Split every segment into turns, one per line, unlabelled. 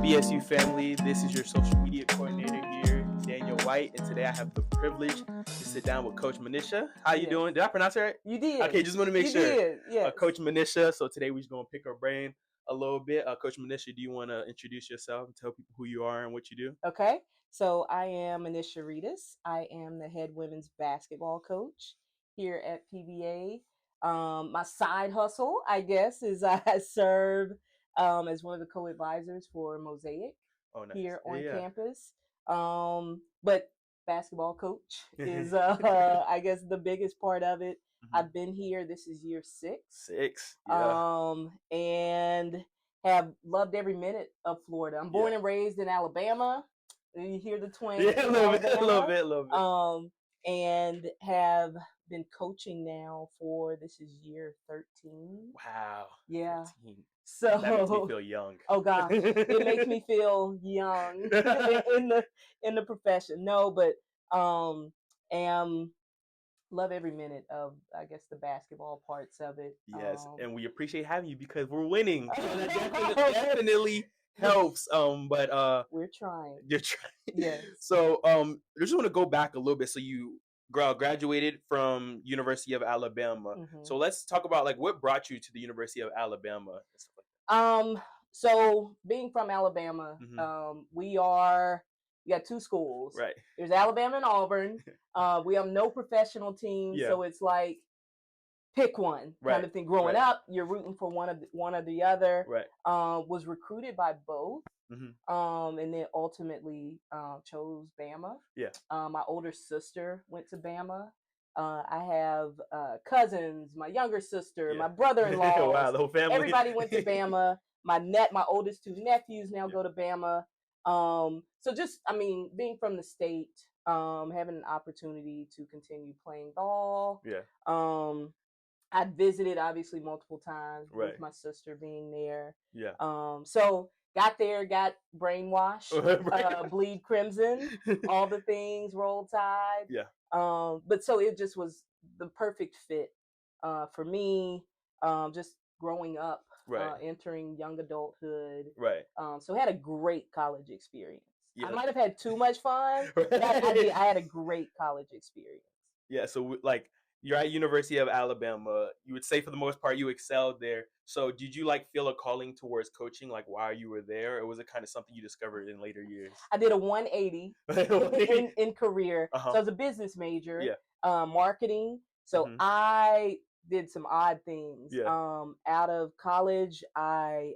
BSU family? This is your social media coordinator here, Daniel White, and today I have the privilege to sit down with Coach Manisha. How you doing? Did I pronounce it right?
You did.
Okay, just want to make
you
sure.
Did. Yes.
Coach Manisha. So today we're just gonna pick her brain a little bit. Coach Manisha, do you want to introduce yourself and tell people who you are and what you do?
Okay. So I am Manisha Redus. I am the head women's basketball coach here at PBA. My side hustle, I guess, is I serve as one of the co-advisors for Mosaic here on campus. But basketball coach is, I guess, the biggest part of it. I've been here. This is year 6.
Yeah.
And have loved every minute of Florida. I'm born and raised in Alabama. You hear the twang.
Yeah, a little bit.
And have been coaching now for, this is year 13.
Wow.
Yeah.
13.
So
that makes me feel young.
Oh gosh, it makes me feel young in the profession. No, but love every minute of, I guess, the basketball parts of it.
Yes, and we appreciate having you because we're winning. So that definitely helps. But
we're trying.
You're trying.
Yes.
So I just want to go back a little bit. So you graduated from University of Alabama. So let's talk about like what brought you to the University of Alabama and stuff like
that. So being from Alabama, we got 2 schools.
Right.
There's Alabama and Auburn. We have no professional teams, so it's like pick one kind of thing. Growing up, you're rooting for one or the other.
Right.
Was recruited by both, and then ultimately chose Bama.
Yeah.
My older sister went to Bama. I have cousins, my younger sister, my brother-in-law.
Wow, the whole family.
Everybody went to Bama. My oldest 2 nephews now go to Bama. So just, I mean, being from the state, having an opportunity to continue playing ball.
Yeah.
I visited obviously multiple times with my sister being there.
Yeah.
So got there, got brainwashed, bleed crimson, all the things, roll tide.
Yeah.
But so it just was the perfect fit for me, just growing up. Entering young adulthood.
Right.
So I had a great college experience.
Yeah.
I might have had too much fun, but I had a great college experience.
Yeah. So like you're at University of Alabama. You would say for the most part you excelled there. So did you like feel a calling towards coaching like while you were there, or was it kind of something you discovered in later years?
I did a 180 in career. So I was a business major, marketing. So I did some odd things. Out of college, I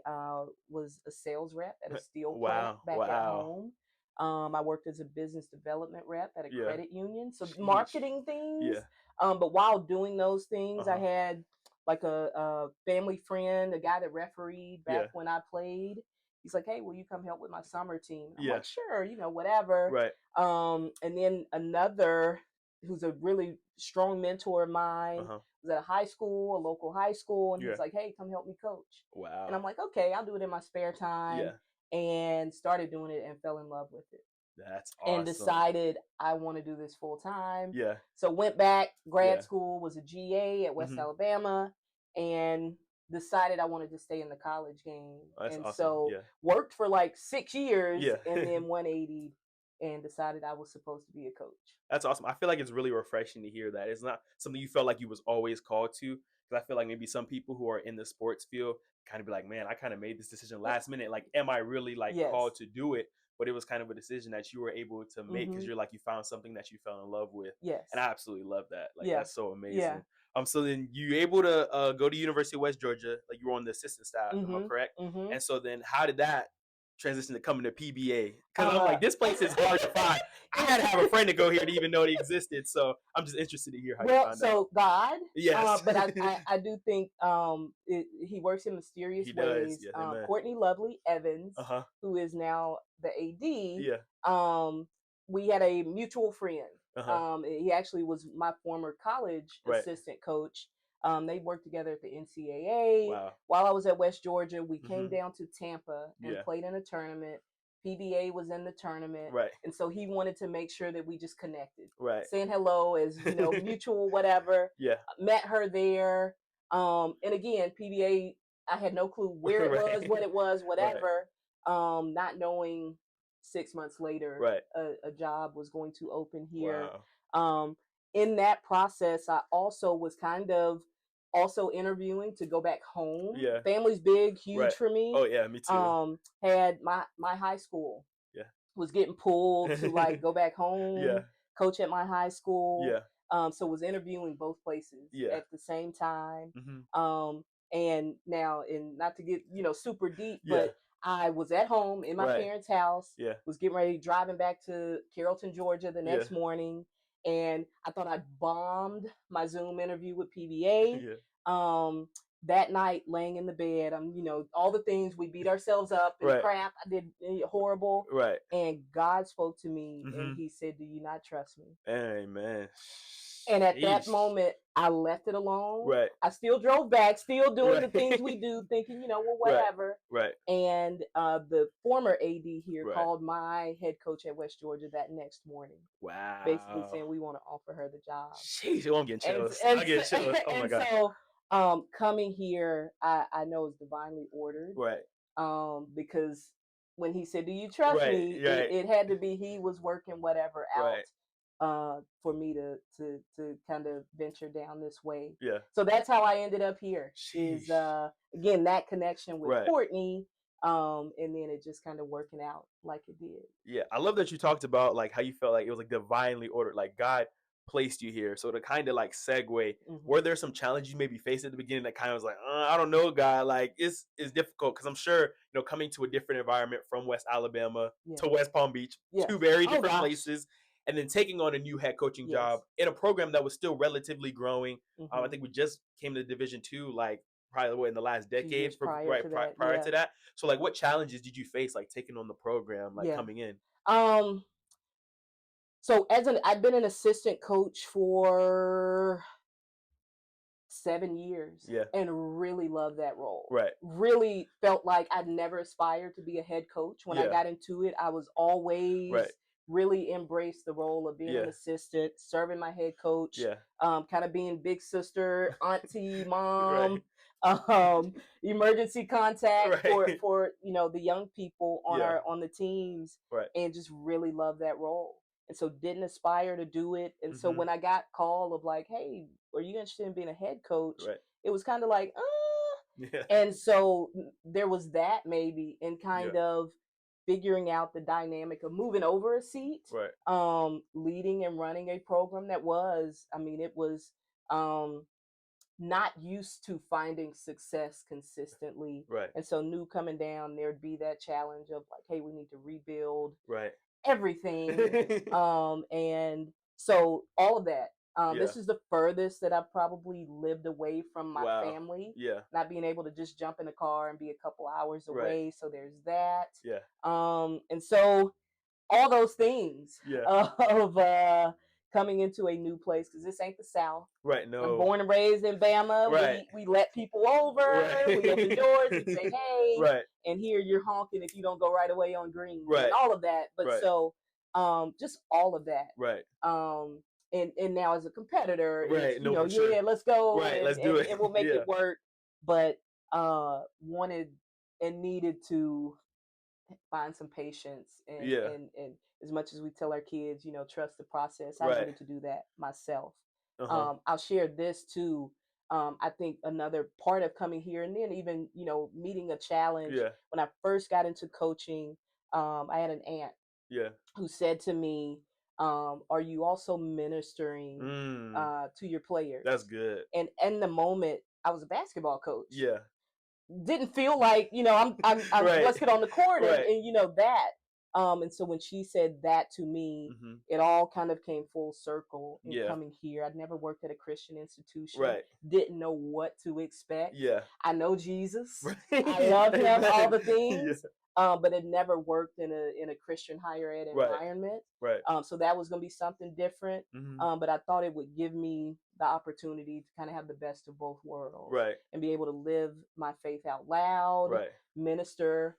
was a sales rep at a steel plant back at home. I worked as a business development rep at a credit union. So marketing things. But while doing those things, I had like a family friend, a guy that refereed back when I played. He's like, hey, will you come help with my summer team? I'm like, sure, whatever.
Right.
And then another who's a really strong mentor of mine was at a local high school, and he's like, hey, come help me coach.
Wow.
And I'm like, okay, I'll do it in my spare time. And started doing it and fell in love with it.
That's awesome.
And decided I want to do this full time.
Yeah.
So went back, grad school, was a GA at West Alabama, and decided I wanted to stay in the college game.
That's
and
awesome.
So worked for like 6 years and then 180 and decided I was supposed to be a coach.
That's awesome. I feel like it's really refreshing to hear that. It's not something you felt like you was always called to. Because I feel like maybe some people who are in the sports field kind of be like, man, I kind of made this decision last minute. Like, am I really like called to do it? But it was kind of a decision that you were able to make because you're like, you found something that you fell in love with.
Yes.
And I absolutely love that. Like, that's so amazing.
Yeah.
So then you able to go to University of West Georgia, like you were on the assistant staff, am I correct? And so then how did that transition to coming to PBA? Because I'm like, this place is hard to find. I had to have a friend to go here to even know it existed. So I'm just interested to hear how you found out.
So God,
yes.
But I do think he works in mysterious ways.
Yes,
Courtney Lovely Evans, who is now the AD, we had a mutual friend. He actually was my former college assistant coach. They worked together at the NCAA.
Wow.
While I was at West Georgia, we came down to Tampa and played in a tournament. PBA was in the tournament.
Right.
And so he wanted to make sure that we just connected.
Right.
Saying hello as, mutual, whatever.
Yeah.
Met her there. And again, PBA, I had no clue where it was, what it was, whatever. not knowing 6 months later,
Right.
a job was going to open here.
Wow.
In that process, I also was kind of also interviewing to go back home.
Yeah.
Family's big, huge
Right.
for me.
Oh yeah, me too.
Had my high school.
Yeah.
Was getting pulled to like go back home.
Yeah.
Coach at my high school.
Yeah.
So was interviewing both places at the same time.
Mm-hmm.
And now, and not to get super deep,
Yeah.
but I was at home in my
Right.
parents' house.
Yeah.
Was getting ready, driving back to Carrollton, Georgia the next morning, and I thought I bombed my Zoom interview with PBA.
Yeah.
That night, laying in the bed, I'm all the things we beat ourselves up and
Right.
crap. I did horrible.
Right.
And God spoke to me,
Mm-hmm.
and He said, "Do you not trust me?"
Amen.
And at that moment, I left it alone.
Right.
I still drove back, still doing the things we do, thinking, well, whatever.
Right.
And the former AD here
Right.
called my head coach at West Georgia that next morning.
Wow.
Basically saying, we want to offer her the job.
Jeez, I'm getting chills. I get chills. Oh my God.
So coming here, I know is divinely ordered.
Right.
Because when He said, "Do you trust me?" It had to be He was working whatever out. For me to kind of venture down this way.
Yeah.
So that's how I ended up here.
Sheesh.
Is again that connection with Courtney, and then it just kind of working out like it did.
Yeah, I love that you talked about like how you felt like it was like divinely ordered, like God placed you here. So to kind of like segue, were there some challenges you maybe faced at the beginning that kind of was like, I don't know, God, like it's difficult because I'm sure coming to a different environment from West Alabama to West Palm Beach, two very different places. And then taking on a new head coaching job in a program that was still relatively growing. I think we just came to Division II, like probably in the last decade, prior to that. So, like, what challenges did you face, like taking on the program, like coming in?
So I've been an assistant coach for 7 years. And really loved that role.
Right.
Really felt like I'd never aspired to be a head coach. When I got into it, I was always really embraced the role of being an assistant, serving my head coach, kind of being big sister, auntie, mom, emergency contact for the young people on the teams, and just really love that role. And so didn't aspire to do it. And so when I got call of like, hey, are you interested in being a head coach? It was kind of like, And so there was that maybe, and kind of figuring out the dynamic of moving over a seat, leading and running a program that was, it was not used to finding success consistently. And so knew coming down, there'd be that challenge of like, hey, we need to rebuild everything. And so all of that. This is the furthest that I've probably lived away from my family. Not being able to just jump in a car and be a couple hours away. So there's that. And so all those things of coming into a new place, because this ain't the South.
No.
I'm born and raised in Bama. We let people over. We open doors. We say, hey. And here you're honking if you don't go right away on green. And all of that. But so just all of that. And now as a competitor, it's, sure. Let's go.
Let's do it.
And we'll make it work. But wanted and needed to find some patience and as much as we tell our kids, trust the process, I needed to do that myself. I'll share this too. I think another part of coming here, and then even meeting a challenge when I first got into coaching, I had an aunt who said to me, are you also ministering to your players?
That's good.
And in the moment, I was a basketball coach. Didn't feel like I'm let's get on the court and that. And so when she said that to me, it all kind of came full circle in coming here. I'd never worked at a Christian institution. Didn't know what to expect. I know Jesus. I love him, all the things. But it never worked in a Christian higher ed environment. So that was going to be something different. But I thought it would give me the opportunity to kind of have the best of both worlds and be able to live my faith out loud, minister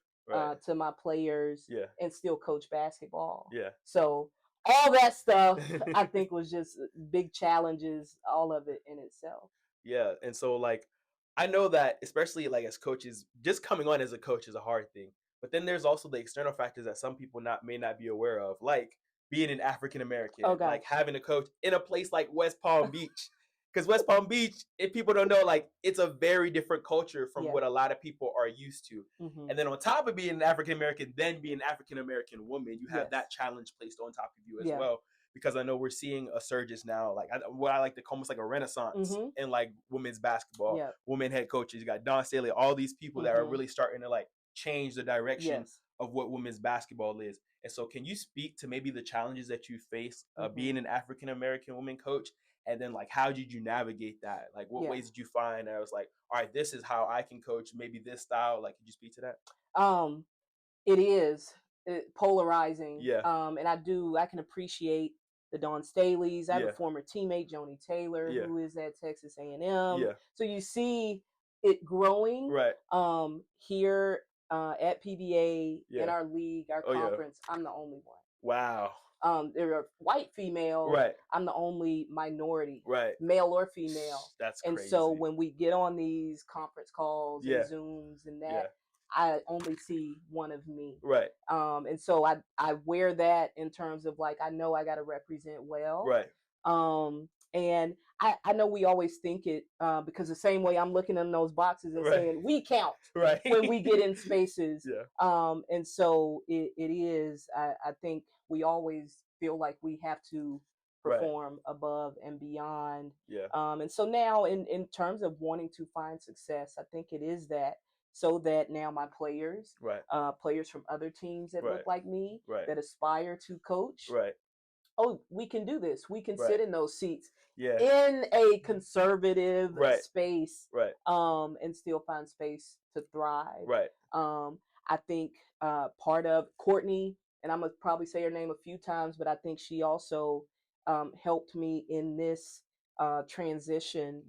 to my players, and still coach basketball. So all that stuff, I think, was just big challenges, all of it in itself.
And so like, I know that especially like as coaches, just coming on as a coach is a hard thing. But then there's also the external factors that some people may not be aware of, like being an African American, like having a coach in a place like West Palm Beach. Because West Palm Beach, if people don't know, like it's a very different culture from what a lot of people are used to. And then on top of being an African American, then being an African American woman, you have that challenge placed on top of you as well. Because I know we're seeing a surge now, like what I like to call almost like a renaissance in like women's basketball, women head coaches. You got Dawn Staley, all these people that are really starting to like change the direction of what women's basketball is. And so can you speak to maybe the challenges that you face being an African American woman coach? And then like, how did you navigate that? Like, what ways did you find that I was like, all right, this is how I can coach maybe this style? Like, could you speak to that?
It is polarizing. And I can appreciate the Dawn Staleys. I have a former teammate, Joni Taylor, who is at Texas A&M. So you see it growing here at PBA in our league, our conference. I'm the only one.
Wow.
There are white females. I'm the only minority, male or female.
That's
crazy. And so when we get on these conference calls and Zooms and that, I only see one of me. And so I wear that in terms of like, I know I got to represent well. And I know we always think it because the same way I'm looking in those boxes and saying we count when we get in spaces. And so it is, I think we always feel like we have to perform above and beyond. And so now in terms of wanting to find success, I think it is that. So that now my players, players from other teams that look like me, that aspire to coach, oh, we can do this. We can sit in those seats in a conservative space and still find space to thrive. I think part of Courtney, and I'm going to probably say her name a few times, but I think she also helped me in this transition,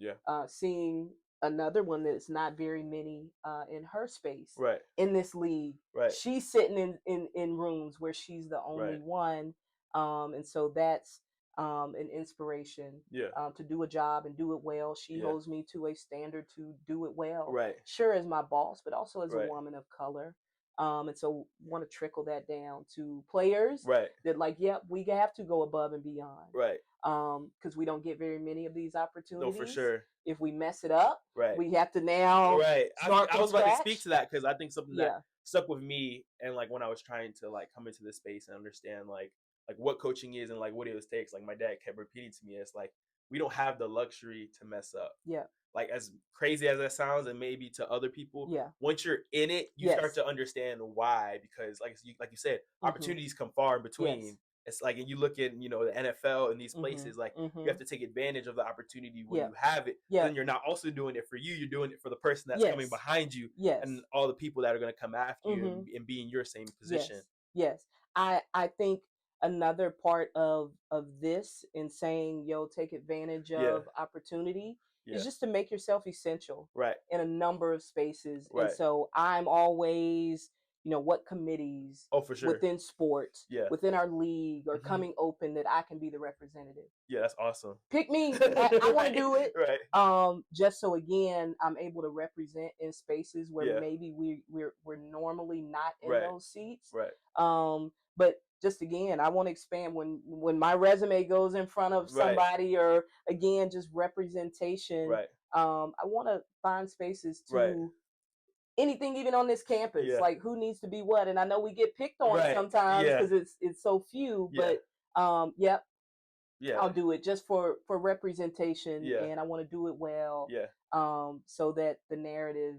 seeing another one that's not very many in her space in this league. She's sitting in rooms where she's the only one. And so that's an inspiration to do a job and do it well. She holds me to a standard to do it well. Sure, as my boss, but also as a woman of color. And so want to trickle that down to players that like, we have to go above and beyond. Because we don't get very many of these opportunities.
No, for sure.
If we mess it up, we have to now start
I was
scratch.
about to speak to that because I think something that stuck with me, and like when I was trying to like come into this space and understand like what coaching is and like what it takes, like my dad kept repeating to me, it's like we don't have the luxury to mess up. Like as crazy as that sounds, and maybe to other people, once you're in it, you start to understand why. Because like you said, opportunities come far in between. It's like, and you look at, the NFL and these places, like you have to take advantage of the opportunity when you have it. Then you're not also doing it for you, you're doing it for the person that's coming behind you and all the people that are going to come after you and be in your same position.
I think another part of this in saying, take advantage of opportunity is just to make yourself essential in a number of spaces. And so I'm always, what committees
for sure.
within sports, within our league are coming open that I can be the representative.
That's awesome.
Pick me. I want to do it. Just so again, I'm able to represent in spaces where maybe we're normally not in those seats. But just again, I want to expand when my resume goes in front of somebody, or again, just representation. I want to find spaces to anything, even on this campus, like who needs to be what. And I know we get picked on sometimes because it's so few, but I'll do it just for representation, and I want to do it well, so that the narrative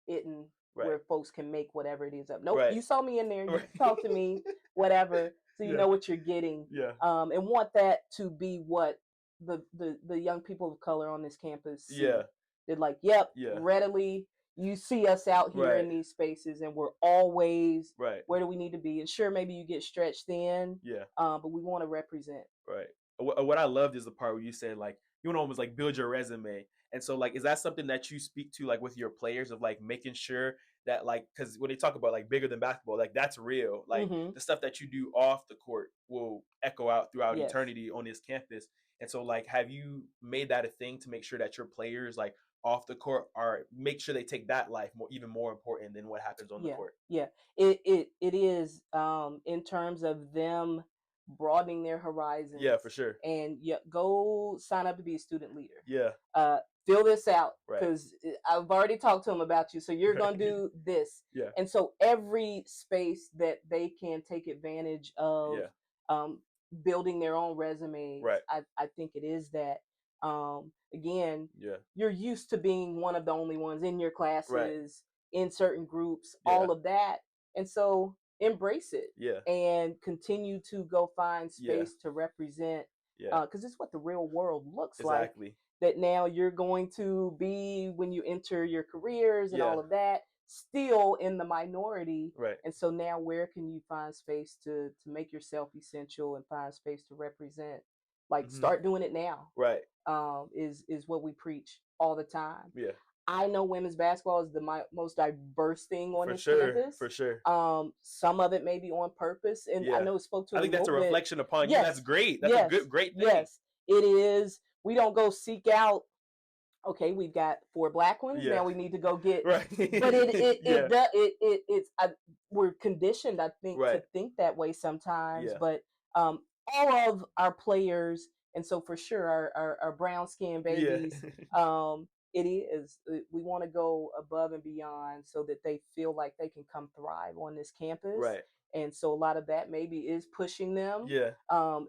isn't where folks can make whatever it is up. Nope, you saw me in there, you talk to me, whatever, so you know what you're getting, and want that to be what the young people of color on this campus see. They're like, readily. You see us out here in these spaces, and we're always where do we need to be? And sure, maybe you get stretched thin, but we want to represent.
What I loved is the part where you said like you want to almost like build your resume, and so like is that something that you speak to like with your players of like making sure that like, because when they talk about like bigger than basketball, like that's real, like the stuff that you do off the court will echo out throughout eternity on this campus. And so like, have you made that a thing to make sure that your players like off the court make sure they take that life even more important than what happens on the court.
Yeah, it is in terms of them broadening their horizons.
Yeah, for sure.
And go sign up to be a student leader.
Yeah.
Fill this out, because I've already talked to them about you, so you're gonna do this.
Yeah.
And so every space that they can take advantage of, building their own resumes, I think it is that. Again, you're used to being one of the only ones in your classes, in certain groups, all of that, and so embrace it. And continue to go find space to represent, because it's what the real world looks like. That now you're going to be, when you enter your careers and all of that, still in the minority. And so now where can you find space to make yourself essential and find space to represent? Like, start doing it now. Is what we preach all the time. I know women's basketball is the most diverse thing on this campus.
For sure.
Some of it may be on purpose, and I know it spoke to.
I think that's a reflection upon you. That's great. That's a great thing.
Yes, it is. We don't go seek out. Okay, we've got 4 black ones. Now we need to go get. But it's we're conditioned, I think, to think that way sometimes. But all of our players, and so for sure our brown skinned babies, it is. We want to go above and beyond so that they feel like they can come thrive on this campus. And so a lot of that maybe is pushing them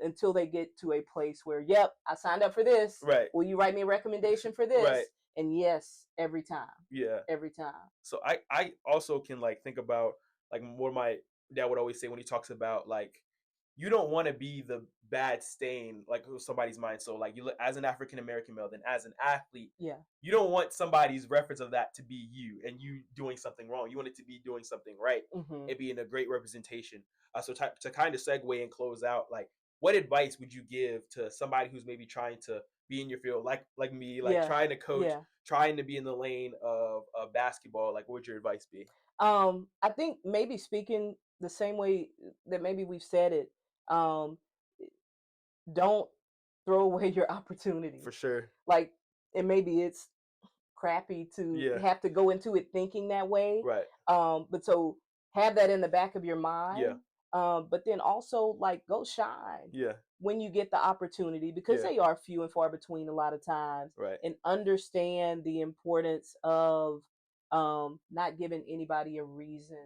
until they get to a place where, I signed up for this. Will you write me a recommendation for this? And yes, every time. Every time.
So I also can think about what my dad would always say when he talks about you don't want to be the bad stain somebody's mind. So you look as an African American male, then as an athlete, you don't want somebody's reference of that to be you and you doing something wrong. You want it to be doing something right and being a great representation. So to kind of segue and close out, what advice would you give to somebody who's maybe trying to be in your field, like me, trying to coach, trying to be in the lane of basketball? What would your advice be?
I think maybe speaking the same way that maybe we've said it. Don't throw away your opportunity.
For sure.
And maybe it's crappy to have to go into it thinking that way. But so have that in the back of your mind. But then also go shine. When you get the opportunity, because they are few and far between a lot of times. And understand the importance of not giving anybody a reason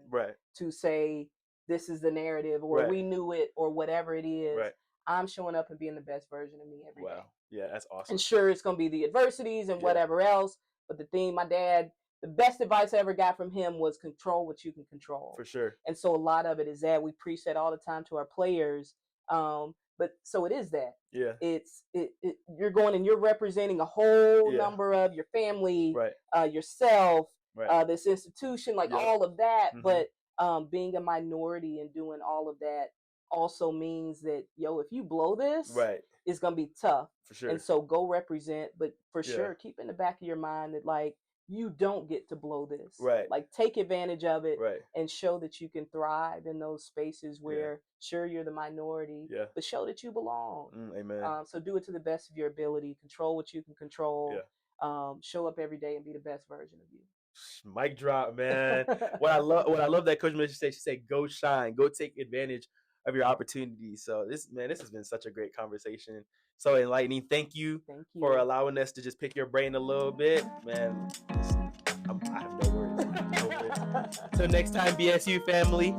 to say, this is the narrative, or we knew it, or whatever it is. I'm showing up and being the best version of me every day.
Yeah, that's awesome.
And sure, it's going to be the adversities and whatever else. But my dad, the best advice I ever got from him was control what you can control.
For sure.
And so a lot of it is that we preach that all the time to our players. But so it is that. You're going and you're representing a whole number of your family, yourself, this institution, all of that. But being a minority and doing all of that also means that if you blow this, it's gonna be tough.
For sure.
And so go represent, but for sure keep in the back of your mind that you don't get to blow this. Take advantage of it and show that you can thrive in those spaces where sure you're the minority, but show that you belong.
Amen.
So do it to the best of your ability. Control what you can control. Show up every day and be the best version of you.
Mic drop, man. What I love that Coach Manisha said, she said, go shine, go take advantage of your opportunities. So this has been such a great conversation. So enlightening. Thank you for allowing us to just pick your brain a little bit, man. I have no words. Till next time, BSU family.